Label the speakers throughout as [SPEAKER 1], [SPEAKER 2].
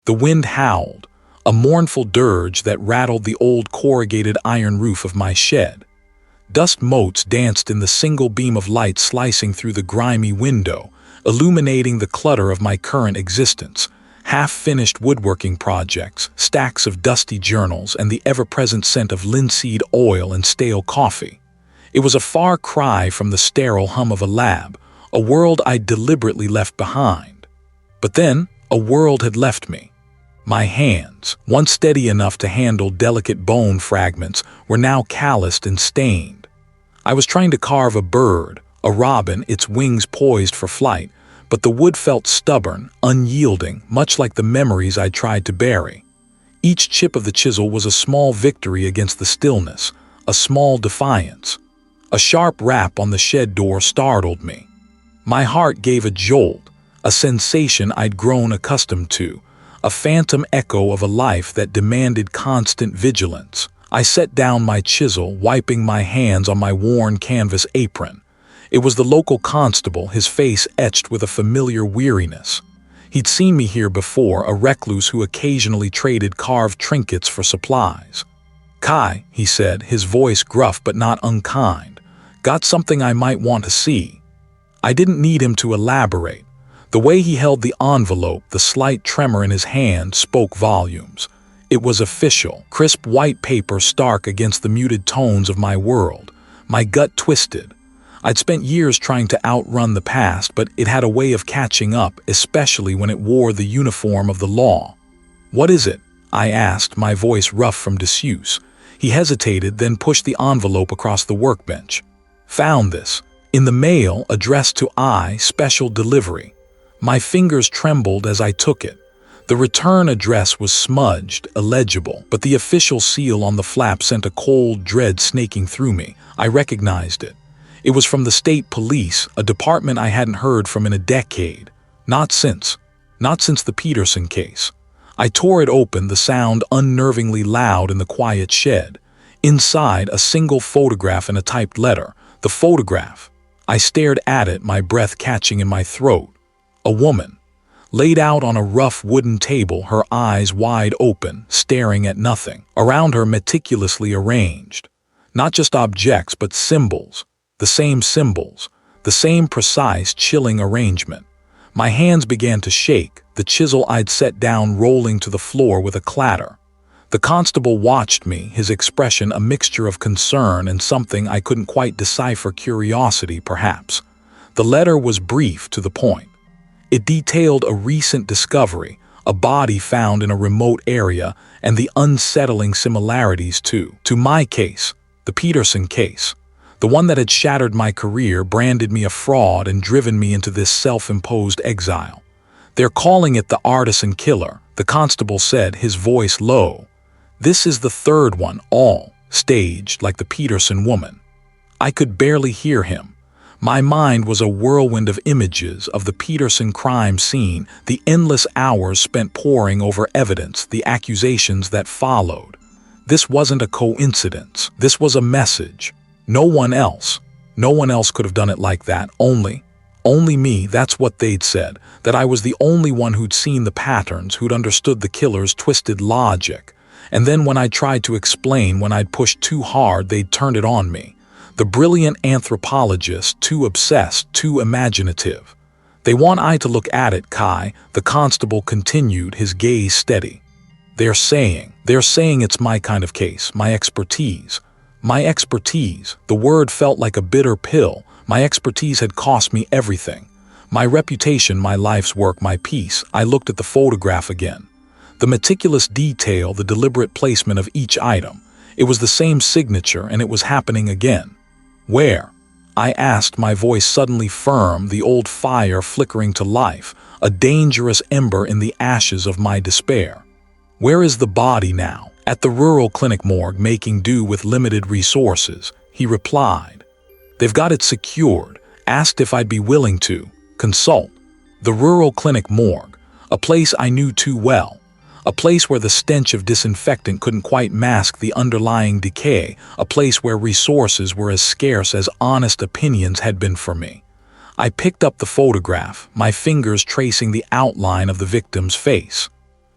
[SPEAKER 1] The wind howled, a mournful dirge that rattled the old corrugated iron roof of my shed. Dust motes danced in the single beam of light slicing through the grimy window, illuminating the clutter of my current existence. Half-finished woodworking projects, stacks of dusty journals, and the ever-present scent of linseed oil and stale coffee. It was a far cry from the sterile hum of a lab, a world I'd deliberately left behind. But then, a world had left me. My hands, once steady enough to handle delicate bone fragments, were now calloused and stained. I was trying to carve a bird, a robin, its wings poised for flight, but the wood felt stubborn, unyielding, much like the memories I tried to bury. Each chip of the chisel was a small victory against the stillness, a small defiance. A sharp rap on the shed door startled me. My heart gave a jolt, a sensation I'd grown accustomed to, a phantom echo of a life that demanded constant vigilance. I set down my chisel, wiping my hands on my worn canvas apron. It was the local constable, his face etched with a familiar weariness. He'd seen me here before, a recluse who occasionally traded carved trinkets for supplies. "Kai," he said, his voice gruff but not unkind, "got something I might want to see." I didn't need him to elaborate. The way he held the envelope, the slight tremor in his hand, spoke volumes. It was official, crisp white paper stark against the muted tones of my world. My gut twisted. I'd spent years trying to outrun the past, but it had a way of catching up, especially when it wore the uniform of the law. "What is it?" I asked, my voice rough from disuse. He hesitated, then pushed the envelope across the workbench. "Found this. In the mail, addressed to I, special delivery." My fingers trembled as I took it. The return address was smudged, illegible, but the official seal on the flap sent a cold dread snaking through me. I recognized it. It was from the state police, a department I hadn't heard from in a decade. Not since the Peterson case. I tore it open, the sound unnervingly loud in the quiet shed. Inside, a single photograph and a typed letter. The photograph. I stared at it, my breath catching in my throat. A woman, laid out on a rough wooden table, her eyes wide open, staring at nothing. Around her, meticulously arranged. Not just objects, but symbols. The same precise, chilling arrangement. My hands began to shake, the chisel I'd set down rolling to the floor with a clatter. The constable watched me, his expression a mixture of concern and something I couldn't quite decipher, curiosity, perhaps. The letter was brief, to the point. It detailed a recent discovery, a body found in a remote area, and the unsettling similarities to my case, the Peterson case. The one that had shattered my career, branded me a fraud, and driven me into this self-imposed exile. "They're calling it the Artisan Killer," the constable said, his voice low. "This is the third one, all staged like the Peterson woman." I could barely hear him. My mind was a whirlwind of images of the Peterson crime scene, the endless hours spent poring over evidence, the accusations that followed. This wasn't a coincidence. This was a message. No one else could have done it like that. Only me, that's what they'd said, that I was the only one who'd seen the patterns, who'd understood the killer's twisted logic. And then when I tried to explain, when I'd pushed too hard, they'd turned it on me. The brilliant anthropologist, too obsessed, too imaginative. "They want I to look at it, Kai," the constable continued, his gaze steady. They're saying it's my kind of case, my expertise. My expertise, the word felt like a bitter pill. My expertise had cost me everything. My reputation, my life's work, my peace. I looked at the photograph again. The meticulous detail, the deliberate placement of each item. It was the same signature, and it was happening again. "Where?" I asked, my voice suddenly firm, the old fire flickering to life, a dangerous ember in the ashes of my despair. "Where is the body now?" "At the rural clinic morgue, making do with limited resources," he replied. "They've got it secured." Asked if I'd be willing to consult. The rural clinic morgue, a place I knew too well. A place where the stench of disinfectant couldn't quite mask the underlying decay, a place where resources were as scarce as honest opinions had been for me. I picked up the photograph, my fingers tracing the outline of the victim's face.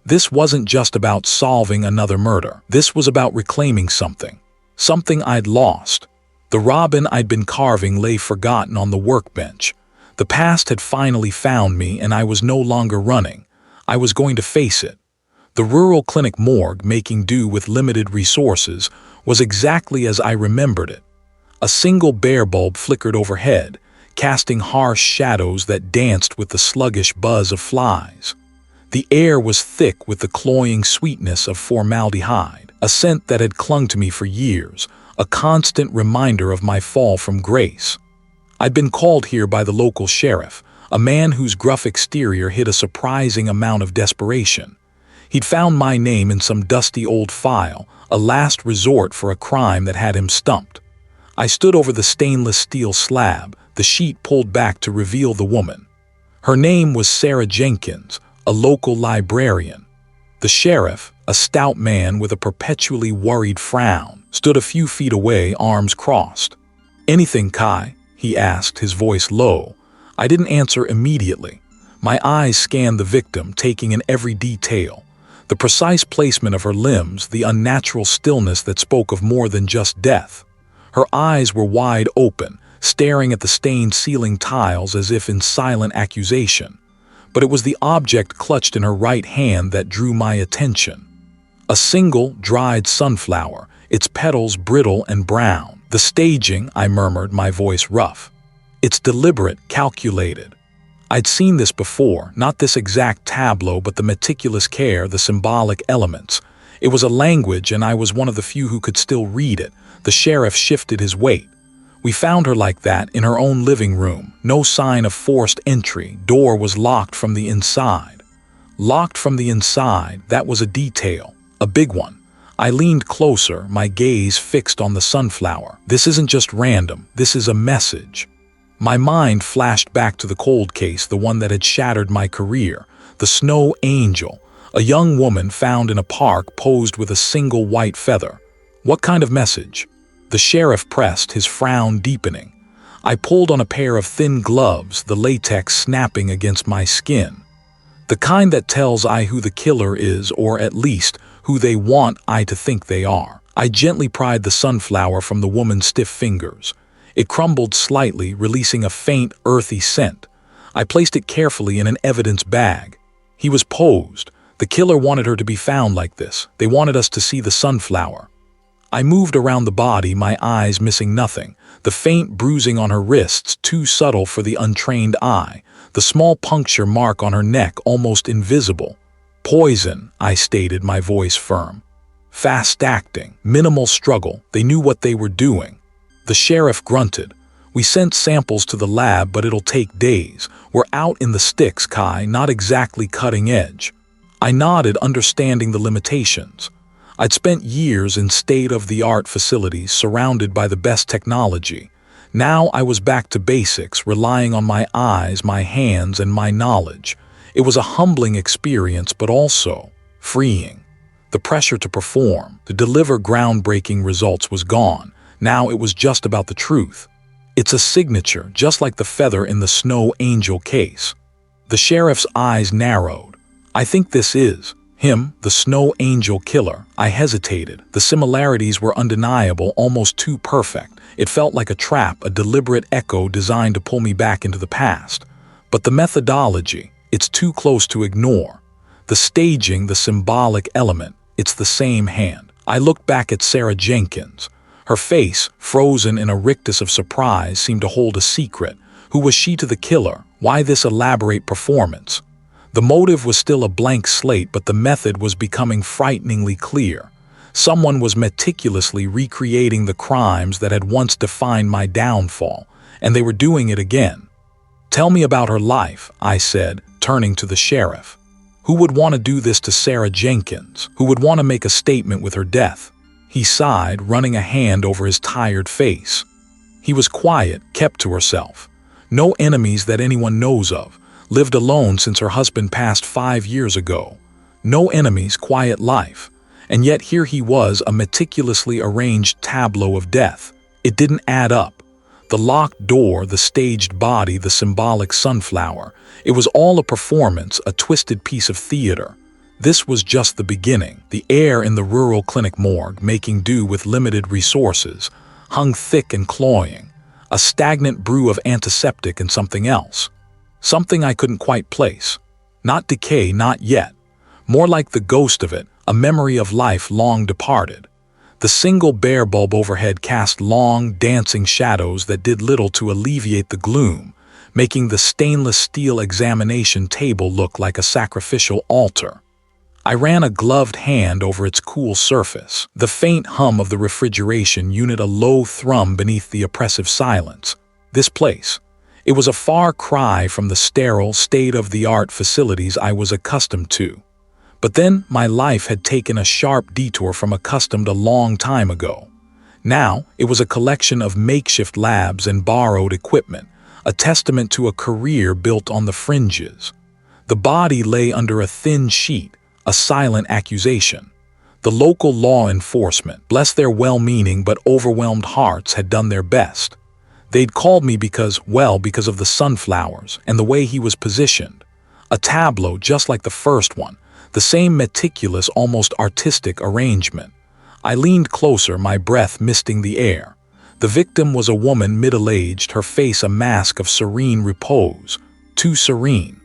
[SPEAKER 1] This wasn't just about solving another murder. This was about reclaiming something. Something I'd lost. The robin I'd been carving lay forgotten on the workbench. The past had finally found me, and I was no longer running. I was going to face it. The rural clinic morgue, making do with limited resources, was exactly as I remembered it. A single bare bulb flickered overhead, casting harsh shadows that danced with the sluggish buzz of flies. The air was thick with the cloying sweetness of formaldehyde, a scent that had clung to me for years, a constant reminder of my fall from grace. I'd been called here by the local sheriff, a man whose gruff exterior hid a surprising amount of desperation. He'd found my name in some dusty old file, a last resort for a crime that had him stumped. I stood over the stainless steel slab, the sheet pulled back to reveal the woman. Her name was Sarah Jenkins, a local librarian. The sheriff, a stout man with a perpetually worried frown, stood a few feet away, arms crossed. "Anything, Kai?" he asked, his voice low. I didn't answer immediately. My eyes scanned the victim, taking in every detail. The precise placement of her limbs, the unnatural stillness that spoke of more than just death. Her eyes were wide open, staring at the stained ceiling tiles as if in silent accusation. But it was the object clutched in her right hand that drew my attention. A single, dried sunflower, its petals brittle and brown. "The staging," I murmured, my voice rough. "It's deliberate, calculated." I'd seen this before, not this exact tableau, but the meticulous care, the symbolic elements. It was a language, and I was one of the few who could still read it. The sheriff shifted his weight. "We found her like that, in her own living room. No sign of forced entry. Door was locked from the inside." Locked from the inside, that was a detail. A big one. I leaned closer, my gaze fixed on the sunflower. This isn't just random. This is a message. My mind flashed back to the cold case, the one that had shattered my career. The Snow Angel, a young woman found in a park posed with a single white feather. What kind of message? The sheriff pressed, his frown deepening. I pulled on a pair of thin gloves, the latex snapping against my skin. The kind that tells I who the killer is, or at least who they want I to think they are. I gently pried the sunflower from the woman's stiff fingers. It crumbled slightly, releasing a faint, earthy scent. I placed it carefully in an evidence bag. He was posed. The killer wanted her to be found like this. They wanted us to see the sunflower. I moved around the body, my eyes missing nothing. The faint bruising on her wrists, too subtle for the untrained eye. The small puncture mark on her neck, almost invisible. "Poison," I stated, my voice firm. Fast acting, minimal struggle. They knew what they were doing. The sheriff grunted. "We sent samples to the lab, but it'll take days. We're out in the sticks, Kai, not exactly cutting edge." I nodded, understanding the limitations. I'd spent years in state-of-the-art facilities surrounded by the best technology. Now I was back to basics, relying on my eyes, my hands, and my knowledge. It was a humbling experience, but also freeing. The pressure to perform, to deliver groundbreaking results was gone. Now it was just about the truth. It's a signature, just like the feather in the Snow Angel case. The sheriff's eyes narrowed. "I think this is him, the Snow Angel killer." I hesitated. The similarities were undeniable, almost too perfect. It felt like a trap, a deliberate echo designed to pull me back into the past. But the methodology, it's too close to ignore. The staging, the symbolic element, it's the same hand. I looked back at Sarah Jenkins. Her face, frozen in a rictus of surprise, seemed to hold a secret. Who was she to the killer? Why this elaborate performance? The motive was still a blank slate, but the method was becoming frighteningly clear. Someone was meticulously recreating the crimes that had once defined my downfall, and they were doing it again. "Tell me about her life," I said, turning to the sheriff. Who would want to do this to Sarah Jenkins? Who would want to make a statement with her death? He sighed, running a hand over his tired face. He was quiet, kept to herself. No enemies that anyone knows of. Lived alone since her husband passed 5 years ago. No enemies, quiet life. And yet here he was, a meticulously arranged tableau of death. It didn't add up. The locked door, the staged body, the symbolic sunflower. It was all a performance, a twisted piece of theater. This was just the beginning. The air in the rural clinic morgue, making do with limited resources, hung thick and cloying, a stagnant brew of antiseptic and something else. Something I couldn't quite place. Not decay, not yet. More like the ghost of it, a memory of life long departed. The single bare bulb overhead cast long, dancing shadows that did little to alleviate the gloom, making the stainless steel examination table look like a sacrificial altar. I ran a gloved hand over its cool surface, the faint hum of the refrigeration unit a low thrum beneath the oppressive silence. This place. It was a far cry from the sterile, state-of-the-art facilities I was accustomed to. But then my life had taken a sharp detour from accustomed a long time ago. Now it was a collection of makeshift labs and borrowed equipment, a testament to a career built on the fringes. The body lay under a thin sheet, a silent accusation. The local law enforcement, bless their well-meaning but overwhelmed hearts, had done their best. They'd called me because of the sunflowers and the way he was positioned. A tableau just like the first one, the same meticulous, almost artistic arrangement. I leaned closer, my breath misting the air. The victim was a woman middle-aged, her face a mask of serene repose. Too serene.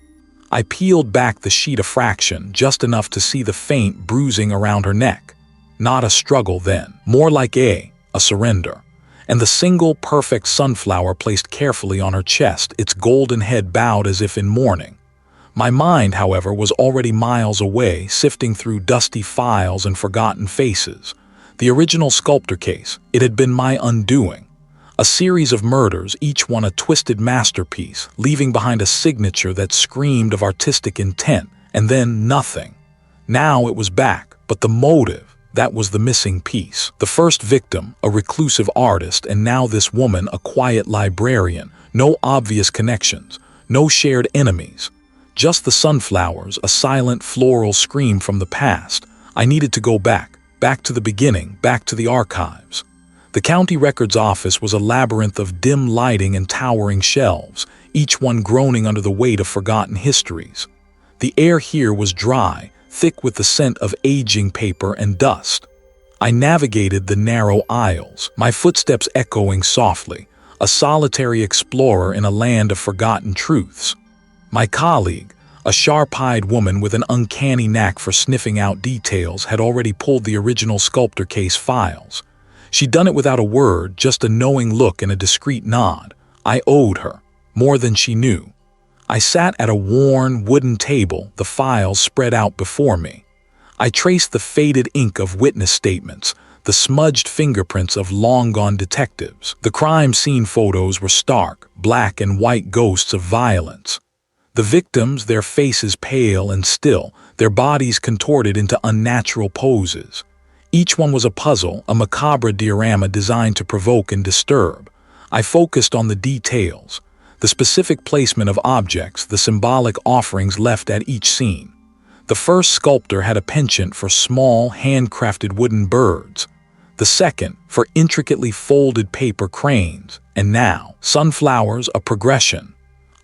[SPEAKER 1] I peeled back the sheet a fraction, just enough to see the faint bruising around her neck. Not a struggle then, more like a surrender. And the single perfect sunflower placed carefully on her chest, its golden head bowed as if in mourning. My mind, however, was already miles away, sifting through dusty files and forgotten faces. The original sculptor case, it had been my undoing. A series of murders, each one a twisted masterpiece, leaving behind a signature that screamed of artistic intent, and then nothing. Now it was back, but the motive, that was the missing piece. The first victim, a reclusive artist, and now this woman, a quiet librarian. No obvious connections, no shared enemies. Just the sunflowers, a silent floral scream from the past. I needed to go back to the beginning, back to the archives. The county records office was a labyrinth of dim lighting and towering shelves, each one groaning under the weight of forgotten histories. The air here was dry, thick with the scent of aging paper and dust. I navigated the narrow aisles, my footsteps echoing softly, a solitary explorer in a land of forgotten truths. My colleague, a sharp-eyed woman with an uncanny knack for sniffing out details, had already pulled the original sculptor case files. She'd done it without a word, just a knowing look and a discreet nod. I owed her, more than she knew. I sat at a worn, wooden table, the files spread out before me. I traced the faded ink of witness statements, the smudged fingerprints of long-gone detectives. The crime scene photos were stark, black and white ghosts of violence. The victims, their faces pale and still, their bodies contorted into unnatural poses. Each one was a puzzle, a macabre diorama designed to provoke and disturb. I focused on the details, the specific placement of objects, the symbolic offerings left at each scene. The first sculptor had a penchant for small, handcrafted wooden birds. The second, for intricately folded paper cranes. And now, sunflowers, a progression.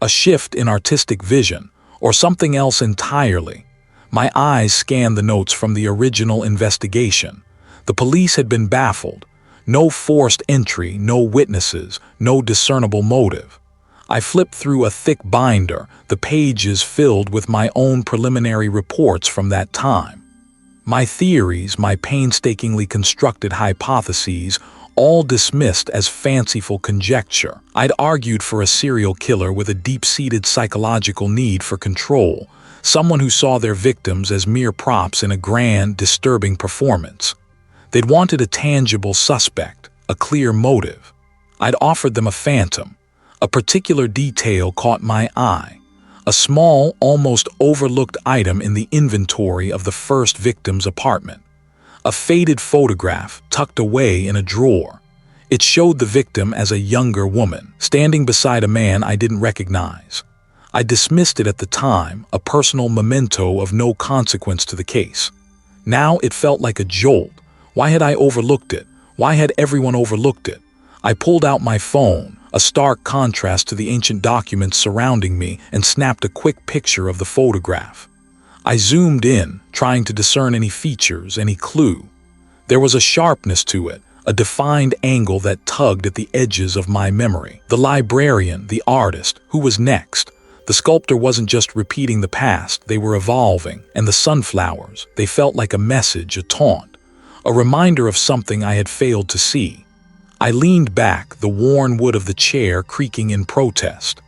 [SPEAKER 1] A shift in artistic vision, or something else entirely. My eyes scanned the notes from the original investigation. The police had been baffled. No forced entry, no witnesses, no discernible motive. I flipped through a thick binder, the pages filled with my own preliminary reports from that time. My theories, my painstakingly constructed hypotheses, all dismissed as fanciful conjecture. I'd argued for a serial killer with a deep-seated psychological need for control, someone who saw their victims as mere props in a grand, disturbing performance. They'd wanted a tangible suspect, a clear motive. I'd offered them a phantom. A particular detail caught my eye. A small, almost overlooked item in the inventory of the first victim's apartment. A faded photograph tucked away in a drawer. It showed the victim as a younger woman, standing beside a man I didn't recognize. I dismissed it at the time, a personal memento of no consequence to the case. Now it felt like a jolt. Why had I overlooked it? Why had everyone overlooked it? I pulled out my phone, a stark contrast to the ancient documents surrounding me, and snapped a quick picture of the photograph. I zoomed in, trying to discern any features, any clue. There was a sharpness to it, a defined angle that tugged at the edges of my memory. The librarian, the artist, who was next? The sculptor wasn't just repeating the past, they were evolving, and the sunflowers, they felt like a message, a taunt, a reminder of something I had failed to see. I leaned back, the worn wood of the chair creaking in protest.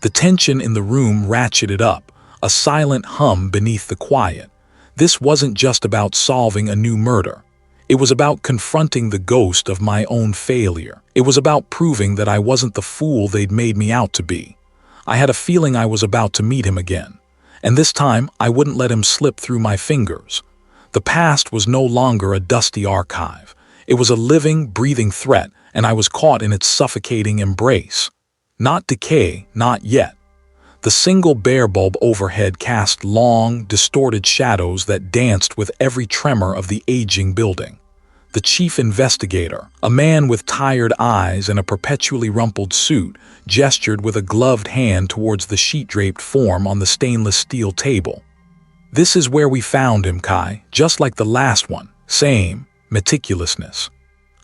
[SPEAKER 1] The tension in the room ratcheted up, a silent hum beneath the quiet. This wasn't just about solving a new murder. It was about confronting the ghost of my own failure. It was about proving that I wasn't the fool they'd made me out to be. I had a feeling I was about to meet him again, and this time I wouldn't let him slip through my fingers. The past was no longer a dusty archive. It was a living, breathing threat, and I was caught in its suffocating embrace. Not decay, not yet. The single bare bulb overhead cast long, distorted shadows that danced with every tremor of the aging building. The chief investigator, a man with tired eyes and a perpetually rumpled suit, gestured with a gloved hand towards the sheet-draped form on the stainless steel table. "This is where we found him, Kai, just like the last one. Same meticulousness."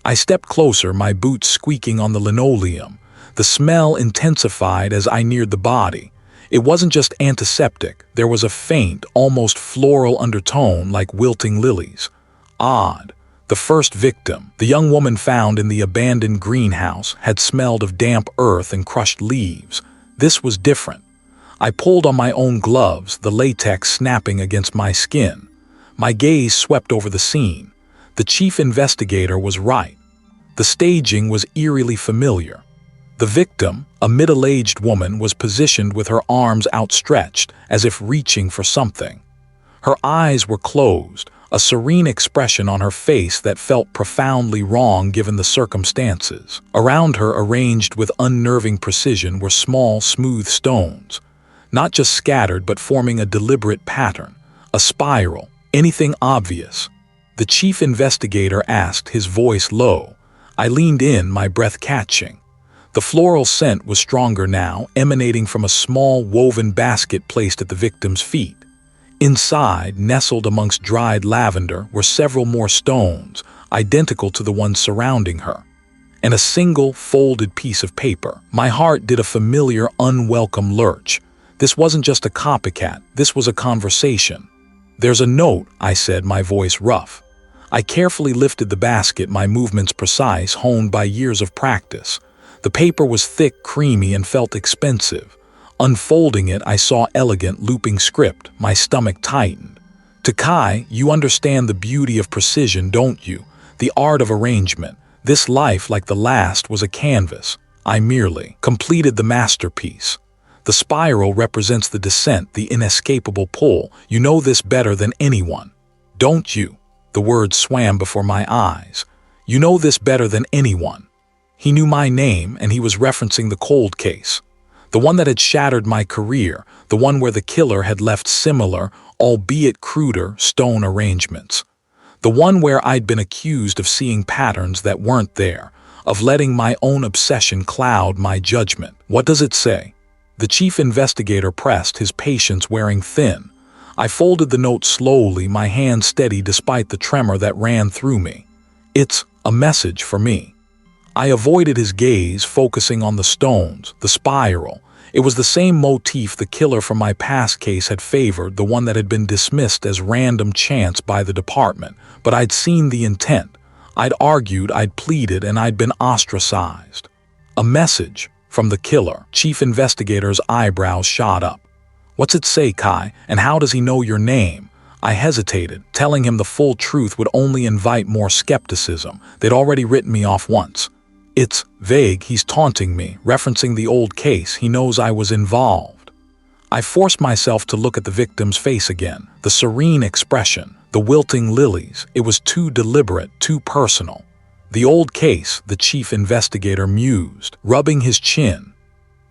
[SPEAKER 1] I stepped closer, my boots squeaking on the linoleum. The smell intensified as I neared the body. It wasn't just antiseptic, there was a faint, almost floral undertone like wilting lilies. Odd. The first victim, the young woman found in the abandoned greenhouse, had smelled of damp earth and crushed leaves. This was different. I pulled on my own gloves, the latex snapping against my skin. My gaze swept over the scene. The chief investigator was right. The staging was eerily familiar. The victim, a middle-aged woman, was positioned with her arms outstretched, as if reaching for something. Her eyes were closed, a serene expression on her face that felt profoundly wrong given the circumstances. Around her, arranged with unnerving precision, were small, smooth stones, not just scattered but forming a deliberate pattern, a spiral, anything obvious. The chief investigator asked, his voice low. I leaned in, my breath catching. The floral scent was stronger now, emanating from a small woven basket placed at the victim's feet. Inside, nestled amongst dried lavender, were several more stones, identical to the ones surrounding her, and a single folded piece of paper. My heart did a familiar, unwelcome lurch. This wasn't just a copycat, this was a conversation. "There's a note," I said, my voice rough. I carefully lifted the basket, my movements precise, honed by years of practice. The paper was thick, creamy, and felt expensive. Unfolding it, I saw elegant, looping script. My stomach tightened. "To Kai, you understand the beauty of precision, don't you? The art of arrangement. This life, like the last, was a canvas. I merely completed the masterpiece. The spiral represents the descent, the inescapable pull. You know this better than anyone. Don't you?" The words swam before my eyes. "You know this better than anyone." He knew my name, and he was referencing the cold case. The one that had shattered my career, the one where the killer had left similar, albeit cruder, stone arrangements. The one where I'd been accused of seeing patterns that weren't there, of letting my own obsession cloud my judgment. "What does it say?" The chief investigator pressed, his patience wearing thin. I folded the note slowly, my hand steady despite the tremor that ran through me. "It's a message for me." I avoided his gaze, focusing on the stones, the spiral. It was the same motif the killer from my past case had favored, the one that had been dismissed as random chance by the department. But I'd seen the intent. I'd argued, I'd pleaded, and I'd been ostracized. A message from the killer. Chief investigator's eyebrows shot up. "What's it say, Kai, and how does he know your name?" I hesitated. Telling him the full truth would only invite more skepticism. They'd already written me off once. "It's vague, he's taunting me, referencing the old case, he knows I was involved." I forced myself to look at the victim's face again. The serene expression, the wilting lilies, it was too deliberate, too personal. "The old case," the chief investigator mused, rubbing his chin.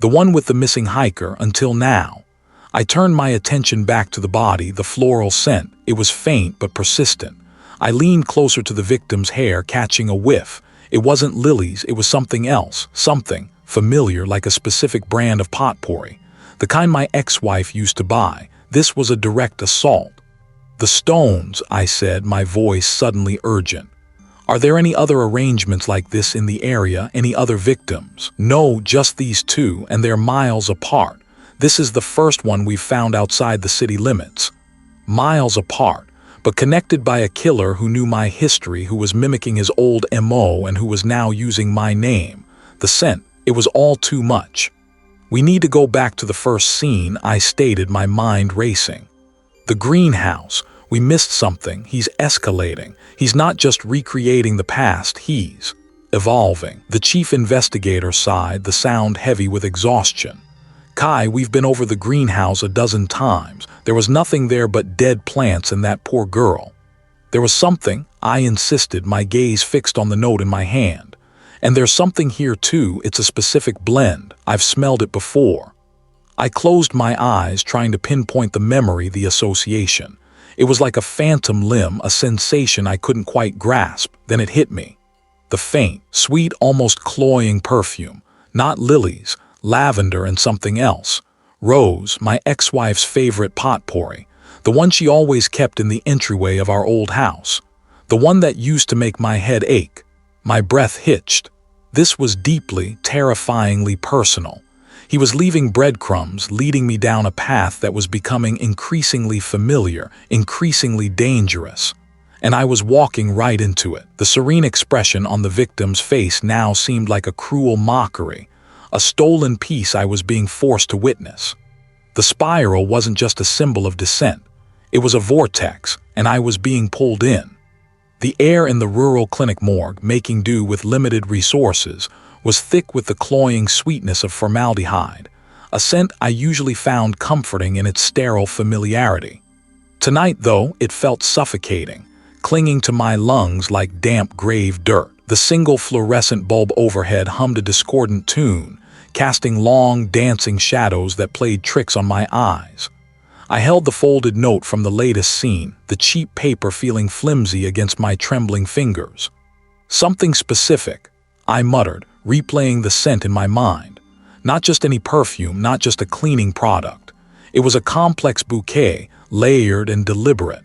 [SPEAKER 1] "The one with the missing hiker, until now." I turned my attention back to the body, the floral scent. It was faint but persistent. I leaned closer to the victim's hair, catching a whiff. It wasn't lilies, it was something else, something familiar like a specific brand of potpourri, the kind my ex-wife used to buy. This was a direct assault. "The stones," I said, my voice suddenly urgent. "Are there any other arrangements like this in the area, any other victims?" "No, just these two, and they're miles apart. This is the first one we've found outside the city limits." Miles apart, but connected by a killer who knew my history, who was mimicking his old MO, and who was now using my name. The scent, it was all too much. "We need to go back to the first scene," I stated, my mind racing. "The greenhouse. We missed something. He's escalating. He's not just recreating the past, he's evolving." The chief investigator sighed, the sound heavy with exhaustion. "Kai, we've been over the greenhouse a dozen times. There was nothing there but dead plants and that poor girl." "There was something," I insisted, my gaze fixed on the note in my hand. "And there's something here too. It's a specific blend. I've smelled it before." I closed my eyes, trying to pinpoint the memory, the association. It was like a phantom limb, a sensation I couldn't quite grasp. Then it hit me. The faint, sweet, almost cloying perfume. Not lilies, lavender and something else. Rose, my ex-wife's favorite potpourri. The one she always kept in the entryway of our old house. The one that used to make my head ache. My breath hitched. This was deeply, terrifyingly personal. He was leaving breadcrumbs, leading me down a path that was becoming increasingly familiar, increasingly dangerous. And I was walking right into it. The serene expression on the victim's face now seemed like a cruel mockery, a stolen piece I was being forced to witness. The spiral wasn't just a symbol of descent. It was a vortex, and I was being pulled in. The air in the rural clinic morgue, making do with limited resources, was thick with the cloying sweetness of formaldehyde, a scent I usually found comforting in its sterile familiarity. Tonight, though, it felt suffocating, clinging to my lungs like damp grave dirt. The single fluorescent bulb overhead hummed a discordant tune, casting long, dancing shadows that played tricks on my eyes. I held the folded note from the latest scene, the cheap paper feeling flimsy against my trembling fingers. "Something specific," I muttered, replaying the scent in my mind. Not just any perfume, not just a cleaning product. It was a complex bouquet, layered and deliberate.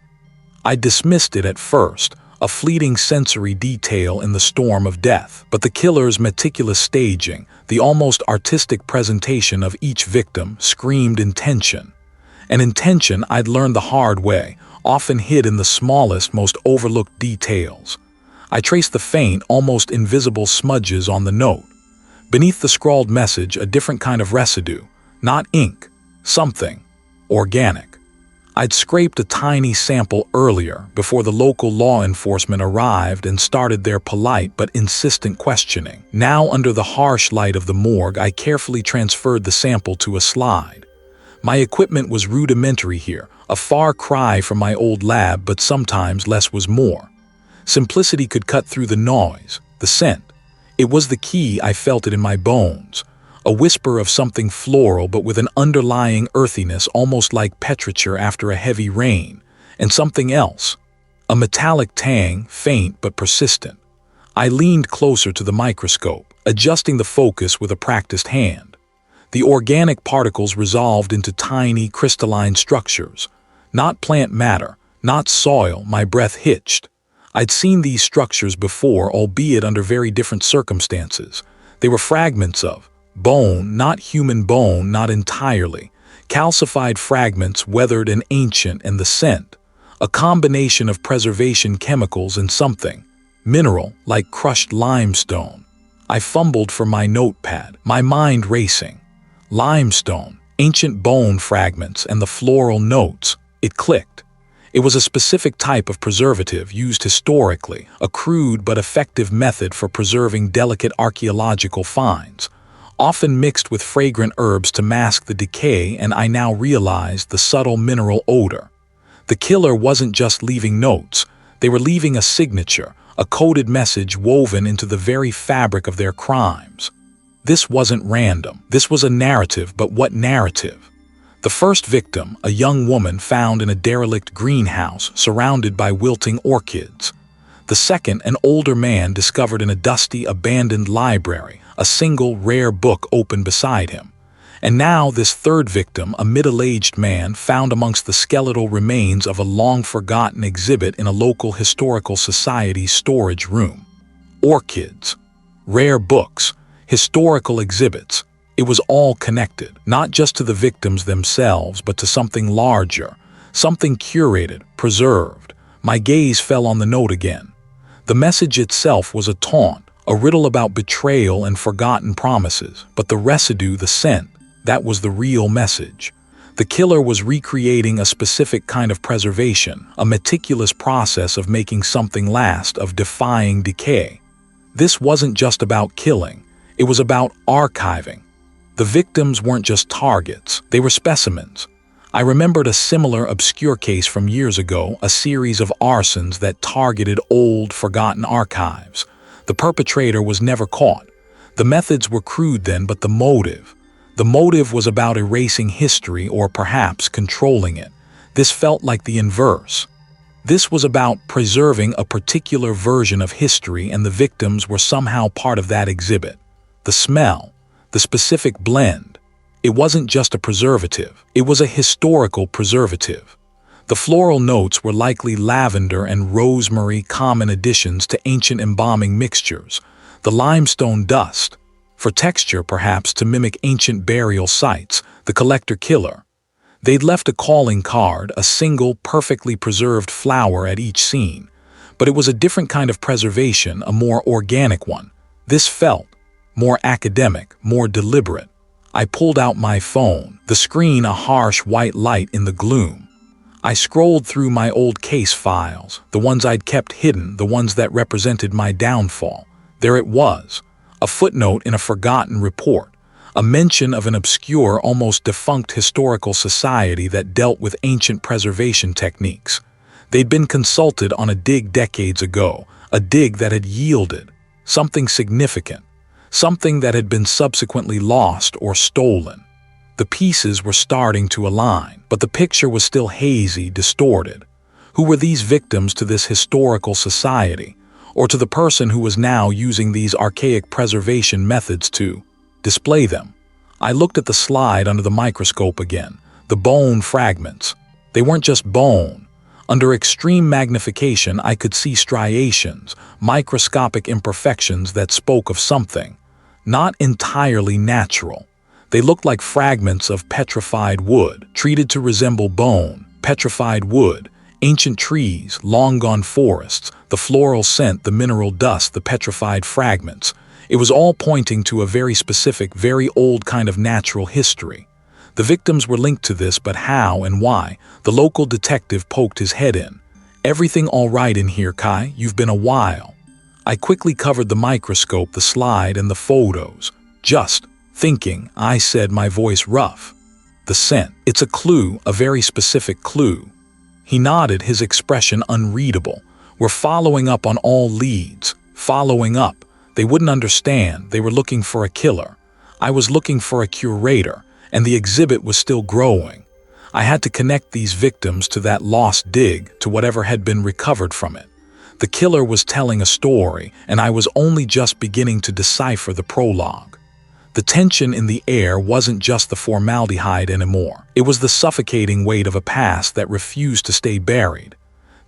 [SPEAKER 1] I dismissed it at first, a fleeting sensory detail in the storm of death. But the killer's meticulous staging, the almost artistic presentation of each victim, screamed intention. An intention I'd learned the hard way, often hid in the smallest, most overlooked details. I traced the faint, almost invisible smudges on the note. Beneath the scrawled message, a different kind of residue. Not ink. Something. Organic. I'd scraped a tiny sample earlier, before the local law enforcement arrived and started their polite but insistent questioning. Now, under the harsh light of the morgue, I carefully transferred the sample to a slide. My equipment was rudimentary here, a far cry from my old lab, but sometimes less was more. Simplicity could cut through the noise, the scent. It was the key. I felt it in my bones. A whisper of something floral but with an underlying earthiness, almost like petrichor after a heavy rain. And something else. A metallic tang, faint but persistent. I leaned closer to the microscope, adjusting the focus with a practiced hand. The organic particles resolved into tiny, crystalline structures. Not plant matter, not soil. My breath hitched. I'd seen these structures before, albeit under very different circumstances. They were fragments of bone, not human bone, not entirely. Calcified fragments, weathered and ancient, and the scent. A combination of preservation chemicals and something mineral, like crushed limestone. I fumbled for my notepad, my mind racing. Limestone, ancient bone fragments, and the floral notes. It clicked. It was a specific type of preservative used historically, a crude but effective method for preserving delicate archaeological finds, often mixed with fragrant herbs to mask the decay, and I now realized the subtle mineral odor. The killer wasn't just leaving notes, they were leaving a signature, a coded message woven into the very fabric of their crimes. This wasn't random, this was a narrative, but what narrative? The first victim, a young woman found in a derelict greenhouse surrounded by wilting orchids. The second, an older man discovered in a dusty, abandoned library, a single rare book open beside him. And now this third victim, a middle-aged man found amongst the skeletal remains of a long-forgotten exhibit in a local historical society storage room. Orchids, rare books, historical exhibits. It was all connected, not just to the victims themselves, but to something larger, something curated, preserved. My gaze fell on the note again. The message itself was a taunt, a riddle about betrayal and forgotten promises, but the residue, the scent, that was the real message. The killer was recreating a specific kind of preservation, a meticulous process of making something last, of defying decay. This wasn't just about killing, it was about archiving. The victims weren't just targets, they were specimens. I remembered a similar obscure case from years ago, a series of arsons that targeted old, forgotten archives. The perpetrator was never caught. The methods were crude then, but the motive was about erasing history or perhaps controlling it. This felt like the inverse. This was about preserving a particular version of history, and the victims were somehow part of that exhibit. The smell, the specific blend. It wasn't just a preservative, it was a historical preservative. The floral notes were likely lavender and rosemary, common additions to ancient embalming mixtures. The limestone dust, for texture perhaps to mimic ancient burial sites. The collector killer. They'd left a calling card, a single, perfectly preserved flower at each scene. But it was a different kind of preservation, a more organic one. This felt more academic, more deliberate. I pulled out my phone, the screen a harsh white light in the gloom. I scrolled through my old case files, the ones I'd kept hidden, the ones that represented my downfall. There it was, a footnote in a forgotten report, a mention of an obscure, almost defunct historical society that dealt with ancient preservation techniques. They'd been consulted on a dig decades ago, a dig that had yielded something significant, something that had been subsequently lost or stolen. The pieces were starting to align, but the picture was still hazy, distorted. Who were these victims to this historical society, or to the person who was now using these archaic preservation methods to display them? I looked at the slide under the microscope again. The bone fragments. They weren't just bone. Under extreme magnification, I could see striations, microscopic imperfections that spoke of something not entirely natural. They looked like fragments of petrified wood, treated to resemble bone. Petrified wood, ancient trees, long-gone forests, the floral scent, the mineral dust, the petrified fragments. It was all pointing to a very specific, very old kind of natural history. The victims were linked to this, but how and why? The local detective poked his head in. "Everything all right in here, Kai? You've been a while." I quickly covered the microscope, the slide, and the photos. "Just thinking," I said, my voice rough. "The scent. It's a clue, a very specific clue." He nodded, his expression unreadable. "We're following up on all leads. Following up. They wouldn't understand. They were looking for a killer. I was looking for a curator, and the exhibit was still growing. I had to connect these victims to that lost dig, to whatever had been recovered from it. The killer was telling a story, and I was only just beginning to decipher the prologue. The tension in the air wasn't just the formaldehyde anymore. It was the suffocating weight of a past that refused to stay buried.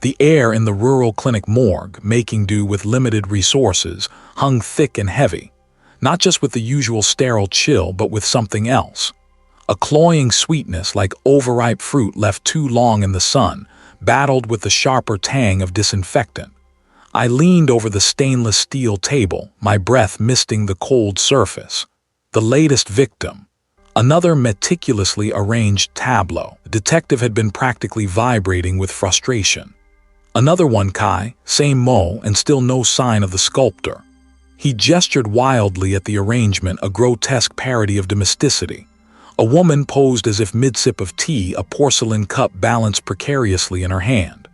[SPEAKER 1] The air in the rural clinic morgue, making do with limited resources, hung thick and heavy, not just with the usual sterile chill, but with something else. A cloying sweetness like overripe fruit left too long in the sun, battled with the sharper tang of disinfectant. I leaned over the stainless steel table, my breath misting the cold surface. The latest victim. Another meticulously arranged tableau. The detective had been practically vibrating with frustration. "Another one, Kai, same mo, and still no sign of the sculptor." He gestured wildly at the arrangement, a grotesque parody of domesticity. A woman posed as if mid-sip of tea, a porcelain cup balanced precariously in her hand.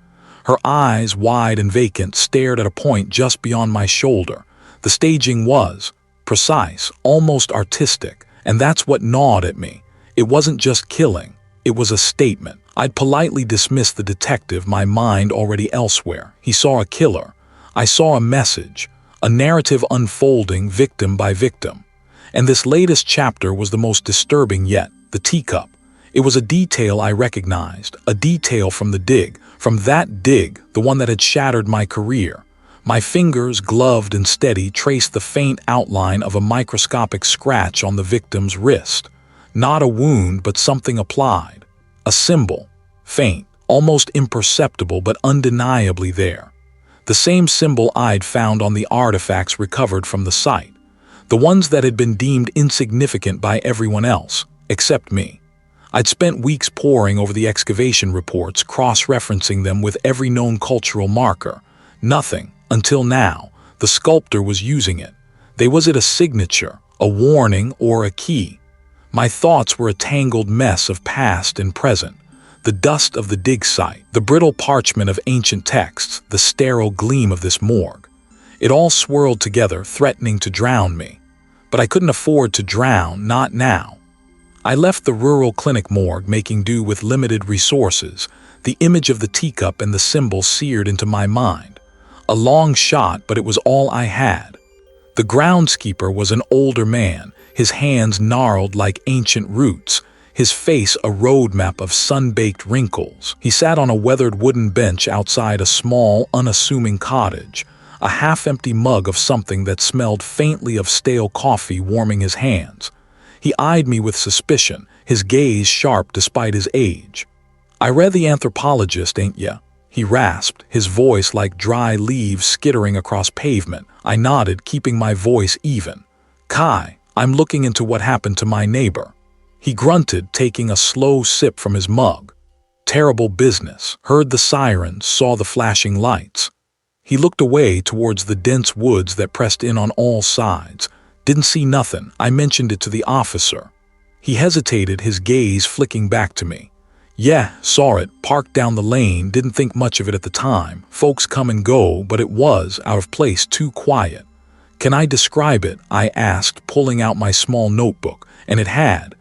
[SPEAKER 1] Her eyes, wide and vacant, stared at a point just beyond my shoulder. The staging was precise, almost artistic, and that's what gnawed at me. It wasn't just killing, it was a statement. I'd politely dismissed the detective, my mind already elsewhere. He saw a killer. I saw a message, a narrative unfolding victim by victim. And this latest chapter was the most disturbing yet, the teacup. It was a detail I recognized, a detail from the dig, from that dig, the one that had shattered my career. My fingers, gloved and steady, traced the faint outline of a microscopic scratch on the victim's wrist. Not a wound, but something applied. A symbol. Faint, almost imperceptible, but undeniably there. The same symbol I'd found on the artifacts recovered from the site. The ones that had been deemed insignificant by everyone else, except me. I'd spent weeks poring over the excavation reports, cross-referencing them with every known cultural marker. Nothing, until now. The sculptor was using it. Was it a signature, a warning, or a key? My thoughts were a tangled mess of past and present. The dust of the dig site, the brittle parchment of ancient texts, the sterile gleam of this morgue. It all swirled together, threatening to drown me. But I couldn't afford to drown, not now. I left the rural clinic morgue, making do with limited resources, the image of the teacup and the symbol seared into my mind. A long shot, but it was all I had. The groundskeeper was an older man, his hands gnarled like ancient roots, his face a roadmap of sun-baked wrinkles. He sat on a weathered wooden bench outside a small, unassuming cottage, a half-empty mug of something that smelled faintly of stale coffee warming his hands. He eyed me with suspicion, his gaze sharp despite his age. "I read The Anthropologist, ain't ya?" he rasped, his voice like dry leaves skittering across pavement. I nodded, keeping my voice even. "Kai, I'm looking into what happened to my neighbor." He grunted, taking a slow sip from his mug. "Terrible business. Heard the sirens, saw the flashing lights." He looked away towards the dense woods that pressed in on all sides. "Didn't see nothing. I mentioned it to the officer." He hesitated, his gaze flicking back to me. "Yeah, saw it, parked down the lane, didn't think much of it at the time. Folks come and go, but it was, out of place, too quiet." "Can I describe it?" I asked, pulling out my small notebook, and it had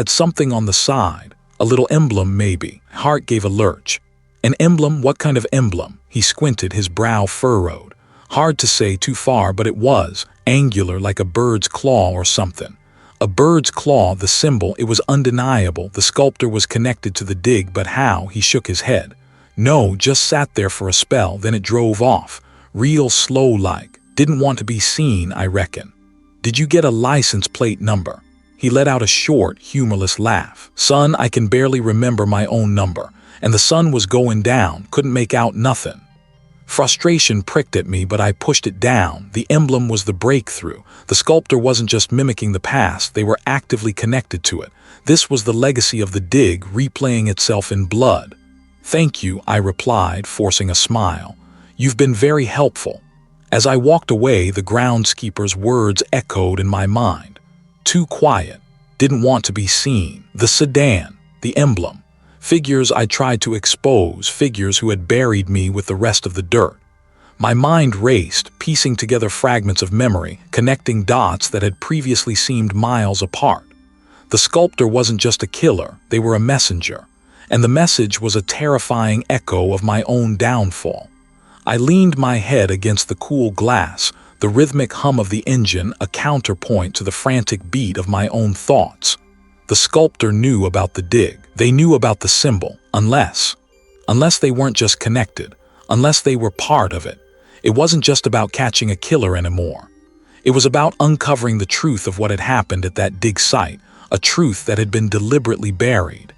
[SPEAKER 1] something on the side, a little emblem maybe. Heart gave a lurch. "An emblem? What kind of emblem?" He squinted, his brow furrowed. "Hard to say, too far, but it was. Angular, like a bird's claw or something." A bird's claw, the symbol, it was undeniable. The sculptor was connected to the dig, but how? He shook his head. "No, just sat there for a spell, then it drove off. Real slow-like. Didn't want to be seen, I reckon." "Did you get a license plate number?" He let out a short, humorless laugh. "Son, I can barely remember my own number. And the sun was going down, couldn't make out nothing." Frustration pricked at me, but I pushed it down. The emblem was the breakthrough. The sculptor wasn't just mimicking the past, they were actively connected to it. This was the legacy of the dig, replaying itself in blood. "Thank you," I replied, forcing a smile. "You've been very helpful." As I walked away, the groundskeeper's words echoed in my mind. Too quiet. Didn't want to be seen. The sedan. The emblem. Figures I tried to expose, figures who had buried me with the rest of the dirt. My mind raced, piecing together fragments of memory, connecting dots that had previously seemed miles apart. The sculptor wasn't just a killer, they were a messenger. And the message was a terrifying echo of my own downfall. I leaned my head against the cool glass, the rhythmic hum of the engine a counterpoint to the frantic beat of my own thoughts. The sculptor knew about the dig. They knew about the symbol, unless they weren't just connected, unless they were part of it. It wasn't just about catching a killer anymore. It was about uncovering the truth of what had happened at that dig site, a truth that had been deliberately buried.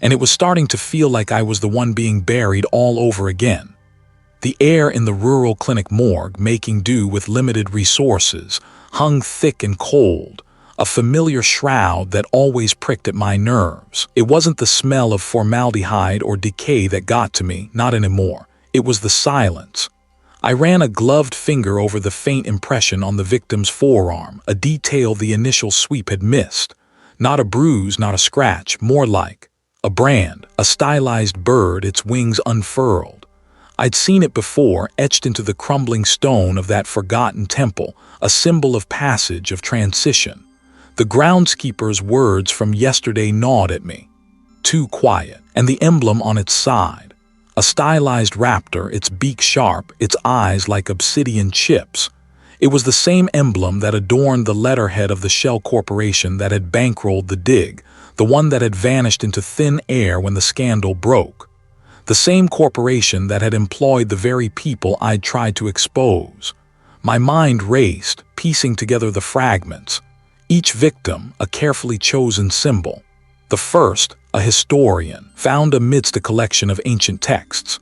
[SPEAKER 1] And it was starting to feel like I was the one being buried all over again. The air in the rural clinic morgue, making do with limited resources, hung thick and cold, a familiar shroud that always pricked at my nerves. It wasn't the smell of formaldehyde or decay that got to me, not anymore. It was the silence. I ran a gloved finger over the faint impression on the victim's forearm, a detail the initial sweep had missed. Not a bruise, not a scratch, more like a brand, a stylized bird, its wings unfurled. I'd seen it before, etched into the crumbling stone of that forgotten temple, a symbol of passage, of transition. The groundskeeper's words from yesterday gnawed at me. Too quiet. And the emblem on its side. A stylized raptor, its beak sharp, its eyes like obsidian chips. It was the same emblem that adorned the letterhead of the shell corporation that had bankrolled the dig, the one that had vanished into thin air when the scandal broke. The same corporation that had employed the very people I'd tried to expose. My mind raced, piecing together the fragments. Each victim, a carefully chosen symbol. The first, a historian, found amidst a collection of ancient texts.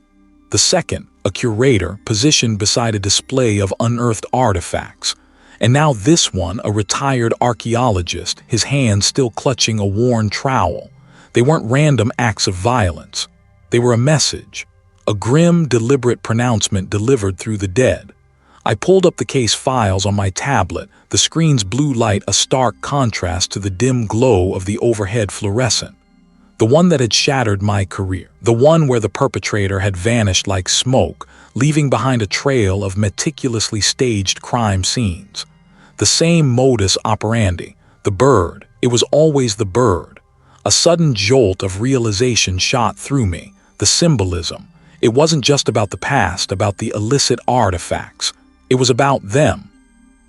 [SPEAKER 1] The second, a curator positioned beside a display of unearthed artifacts. And now this one, a retired archaeologist, his hand still clutching a worn trowel. They weren't random acts of violence. They were a message, a grim, deliberate pronouncement delivered through the dead. I pulled up the case files on my tablet, the screen's blue light a stark contrast to the dim glow of the overhead fluorescent. The one that had shattered my career, the one where the perpetrator had vanished like smoke, leaving behind a trail of meticulously staged crime scenes. The same modus operandi, the bird, it was always the bird. A sudden jolt of realization shot through me, the symbolism. It wasn't just about the past, about the illicit artifacts. It was about them.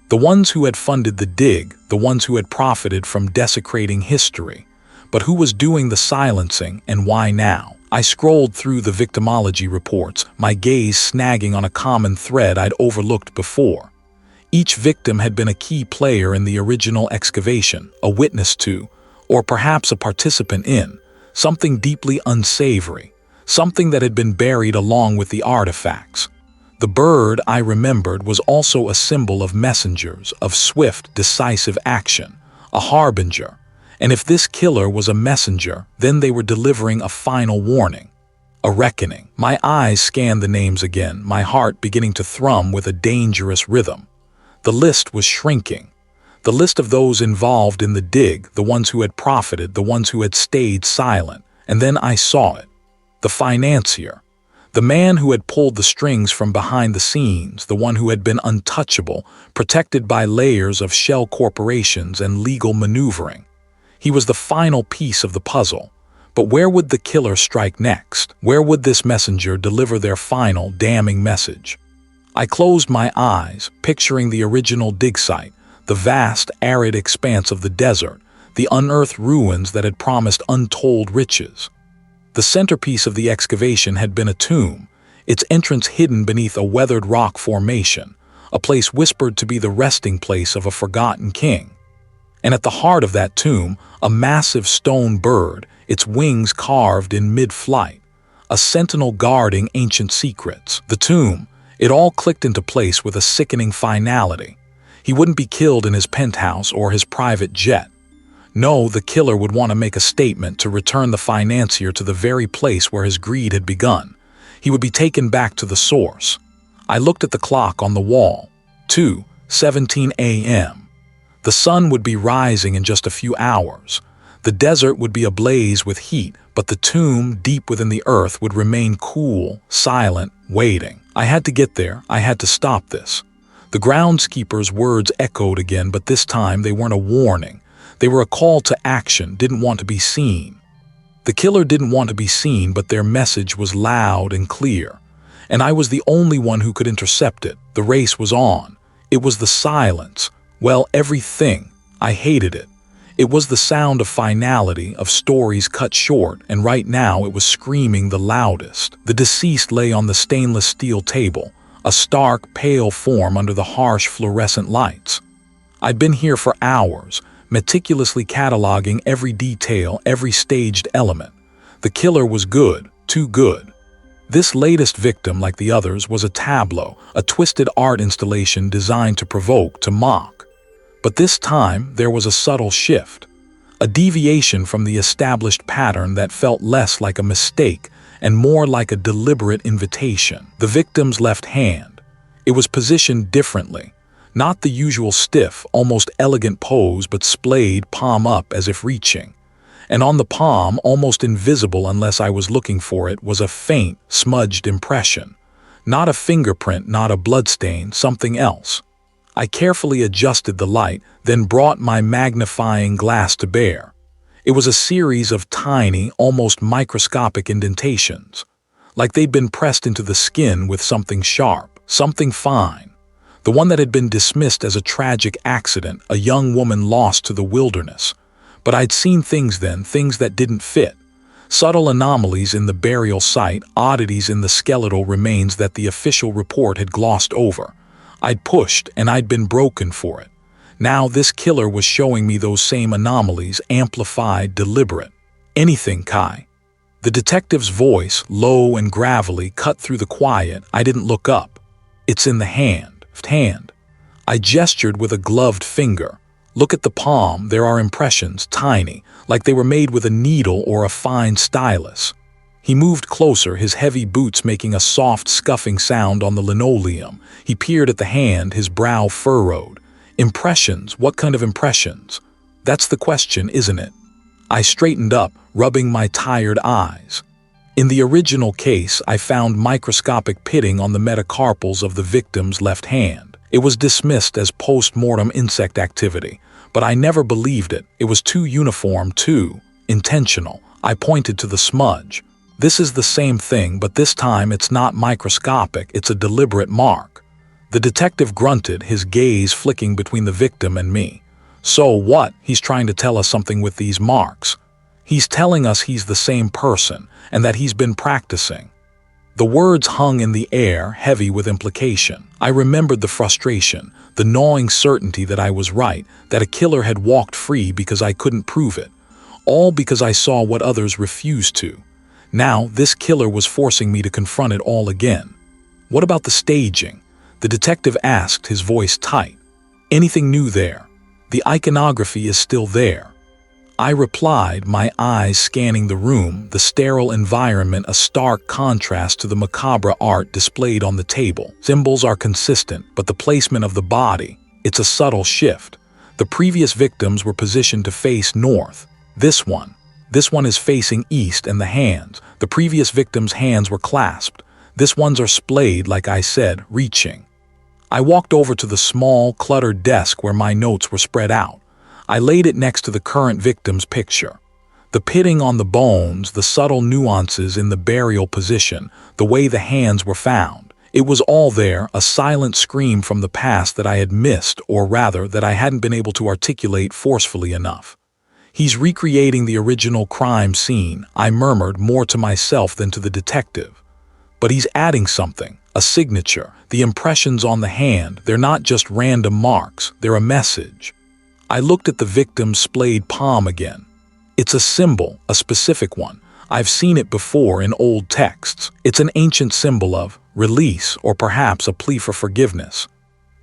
[SPEAKER 1] The ones who had funded the dig, the ones who had profited from desecrating history. But who was doing the silencing and why now? I scrolled through the victimology reports, my gaze snagging on a common thread I'd overlooked before. Each victim had been a key player in the original excavation, a witness to, or perhaps a participant in, something deeply unsavory, something that had been buried along with the artifacts. The bird, I remembered, was also a symbol of messengers, of swift, decisive action, a harbinger. And if this killer was a messenger, then they were delivering a final warning, a reckoning. My eyes scanned the names again, my heart beginning to thrum with a dangerous rhythm. The list was shrinking. The list of those involved in the dig, the ones who had profited, the ones who had stayed silent. And then I saw it. The financier. The man who had pulled the strings from behind the scenes, the one who had been untouchable, protected by layers of shell corporations and legal maneuvering. He was the final piece of the puzzle. But where would the killer strike next? Where would this messenger deliver their final, damning message? I closed my eyes, picturing the original dig site, the vast, arid expanse of the desert, the unearthed ruins that had promised untold riches. The centerpiece of the excavation had been a tomb, its entrance hidden beneath a weathered rock formation, a place whispered to be the resting place of a forgotten king. And at the heart of that tomb, a massive stone bird, its wings carved in mid-flight, a sentinel guarding ancient secrets. The tomb, it all clicked into place with a sickening finality. He wouldn't be killed in his penthouse or his private jet. No, the killer would want to make a statement to return the financier to the very place where his greed had begun. He would be taken back to the source. I looked at the clock on the wall. 2:17 a.m. The sun would be rising in just a few hours. The desert would be ablaze with heat, but the tomb deep within the earth would remain cool, silent, waiting. I had to get there. I had to stop this. The groundskeeper's words echoed again, but this time they weren't a warning. They were a call to action, didn't want to be seen. The killer didn't want to be seen, but their message was loud and clear. And I was the only one who could intercept it. The race was on. It was the silence. Well, everything. I hated it. It was the sound of finality, of stories cut short, and right now it was screaming the loudest. The deceased lay on the stainless steel table, a stark, pale form under the harsh fluorescent lights. I'd been here for hours, meticulously cataloging every detail, every staged element. The killer was good, too good. This latest victim, like the others, was a tableau, a twisted art installation designed to provoke, to mock. But this time, there was a subtle shift, a deviation from the established pattern that felt less like a mistake and more like a deliberate invitation. The victim's left hand. It was positioned differently. Not the usual stiff, almost elegant pose, but splayed, palm up, as if reaching. And on the palm, almost invisible unless I was looking for it, was a faint, smudged impression. Not a fingerprint, not a bloodstain, something else. I carefully adjusted the light, then brought my magnifying glass to bear. It was a series of tiny, almost microscopic indentations, like they'd been pressed into the skin with something sharp, something fine. The one that had been dismissed as a tragic accident, a young woman lost to the wilderness. But I'd seen things then, things that didn't fit. Subtle anomalies in the burial site, oddities in the skeletal remains that the official report had glossed over. I'd pushed, and I'd been broken for it. Now this killer was showing me those same anomalies, amplified, deliberate. Anything, Kai. The detective's voice, low and gravelly, cut through the quiet. I didn't look up. It's in the hand. I gestured with a gloved finger. Look at the palm, there are impressions, tiny, like they were made with a needle or a fine stylus. He moved closer, his heavy boots making a soft scuffing sound on the linoleum. He peered at the hand, his brow furrowed. Impressions, what kind of impressions? That's the question, isn't it? I straightened up, rubbing my tired eyes. In the original case, I found microscopic pitting on the metacarpals of the victim's left hand. It was dismissed as post-mortem insect activity, but I never believed it. It was too uniform, too intentional. I pointed to the smudge. This is the same thing, but this time it's not microscopic, it's a deliberate mark. The detective grunted, his gaze flicking between the victim and me. So what? He's trying to tell us something with these marks. He's telling us he's the same person, and that he's been practicing. The words hung in the air, heavy with implication. I remembered the frustration, the gnawing certainty that I was right, that a killer had walked free because I couldn't prove it. All because I saw what others refused to. Now, this killer was forcing me to confront it all again. What about the staging? The detective asked, his voice tight. Anything new there? The iconography is still there. I replied, my eyes scanning the room, the sterile environment a stark contrast to the macabre art displayed on the table. Symbols are consistent, but the placement of the body, it's a subtle shift. The previous victims were positioned to face north. This one is facing east, and the previous victim's hands were clasped. This one's are splayed, like I said, reaching. I walked over to the small, cluttered desk where my notes were spread out. I laid it next to the current victim's picture. The pitting on the bones, the subtle nuances in the burial position, the way the hands were found. It was all there, a silent scream from the past that I had missed, or rather, that I hadn't been able to articulate forcefully enough. He's recreating the original crime scene, I murmured, more to myself than to the detective. But he's adding something, a signature. The impressions on the hand, they're not just random marks, they're a message. I looked at the victim's splayed palm again. It's a symbol, a specific one. I've seen it before in old texts. It's an ancient symbol of release, or perhaps a plea for forgiveness.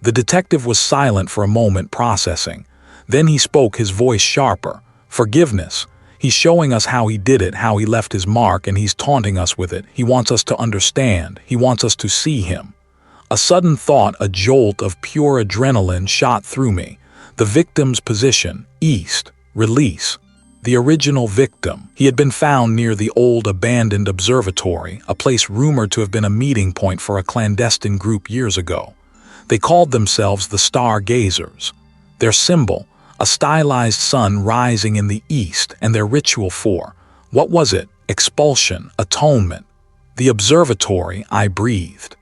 [SPEAKER 1] The detective was silent for a moment, processing. Then he spoke, his voice sharper. Forgiveness. He's showing us how he did it, how he left his mark, and he's taunting us with it. He wants us to understand. He wants us to see him. A sudden thought, a jolt of pure adrenaline shot through me. The victim's position, east, release. The original victim. He had been found near the old abandoned observatory, a place rumored to have been a meeting point for a clandestine group years ago. They called themselves the Stargazers. Their symbol, a stylized sun rising in the east, and their ritual for, what was it? Expulsion, atonement. The observatory, I breathed.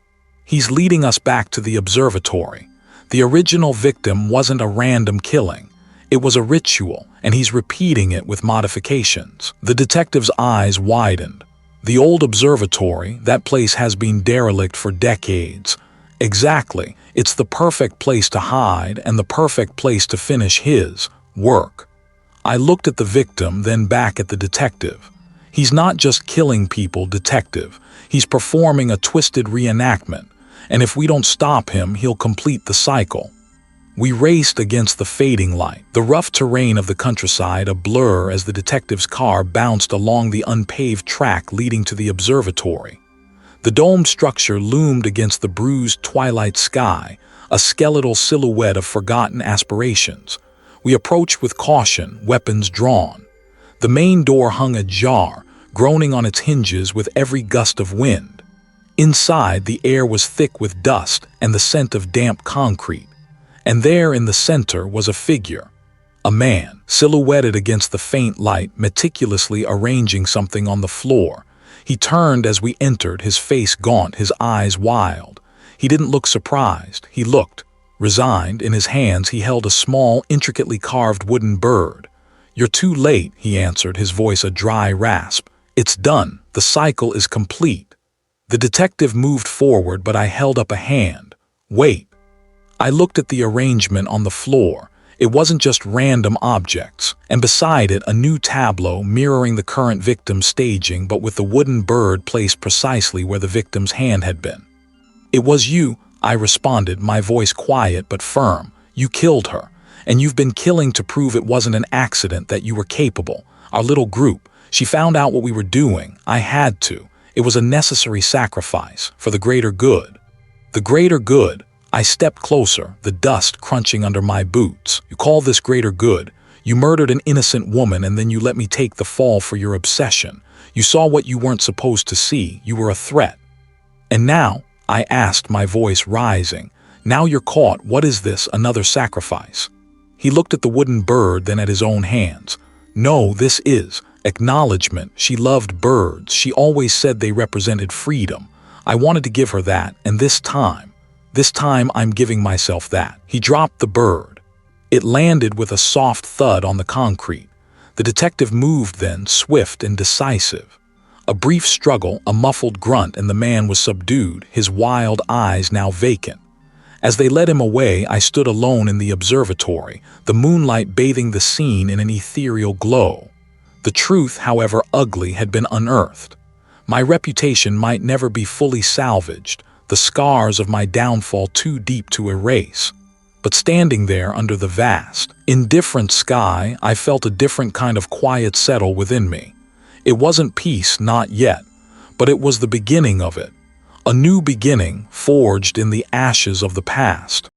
[SPEAKER 1] He's leading us back to the observatory. The original victim wasn't a random killing. It was a ritual, and he's repeating it with modifications. The detective's eyes widened. The old observatory, that place has been derelict for decades. Exactly. It's the perfect place to hide and the perfect place to finish his work. I looked at the victim, then back at the detective. He's not just killing people, detective. He's performing a twisted reenactment. And if we don't stop him, he'll complete the cycle. We raced against the fading light, the rough terrain of the countryside a blur as the detective's car bounced along the unpaved track leading to the observatory. The domed structure loomed against the bruised twilight sky, a skeletal silhouette of forgotten aspirations. We approached with caution, weapons drawn. The main door hung ajar, groaning on its hinges with every gust of wind. Inside, the air was thick with dust and the scent of damp concrete. And there in the center was a figure. A man, silhouetted against the faint light, meticulously arranging something on the floor. He turned as we entered, his face gaunt, his eyes wild. He didn't look surprised. He looked Resigned, in his hands he held a small, intricately carved wooden bird. "You're too late," he answered, his voice a dry rasp. "It's done. The cycle is complete." The detective moved forward, but I held up a hand. "Wait." I looked at the arrangement on the floor. It wasn't just random objects, and beside it a new tableau mirroring the current victim's staging, but with the wooden bird placed precisely where the victim's hand had been. "It was you," I responded, my voice quiet but firm. "You killed her, and you've been killing to prove it wasn't an accident, that you were capable. Our little group, she found out what we were doing. I had to. It was a necessary sacrifice, for the greater good." "The greater good?" I stepped closer, the dust crunching under my boots. "You call this greater good? You murdered an innocent woman, and then you let me take the fall for your obsession. You saw what you weren't supposed to see. You were a threat. And now," I asked, my voice rising, "now you're caught. What is this, another sacrifice?" He looked at the wooden bird, then at his own hands. "No, this is acknowledgement. She loved birds. She always said they represented freedom. I wanted to give her that, and this time I'm giving myself that." He dropped the bird. It landed with a soft thud on the concrete. The detective moved then, swift and decisive. A brief struggle, a muffled grunt, and the man was subdued, his wild eyes now vacant. As they led him away, I stood alone in the observatory, the moonlight bathing the scene in an ethereal glow. The truth, however ugly, had been unearthed. My reputation might never be fully salvaged, the scars of my downfall too deep to erase. But standing there under the vast, indifferent sky, I felt a different kind of quiet settle within me. It wasn't peace, not yet, but it was the beginning of it. A new beginning, forged in the ashes of the past.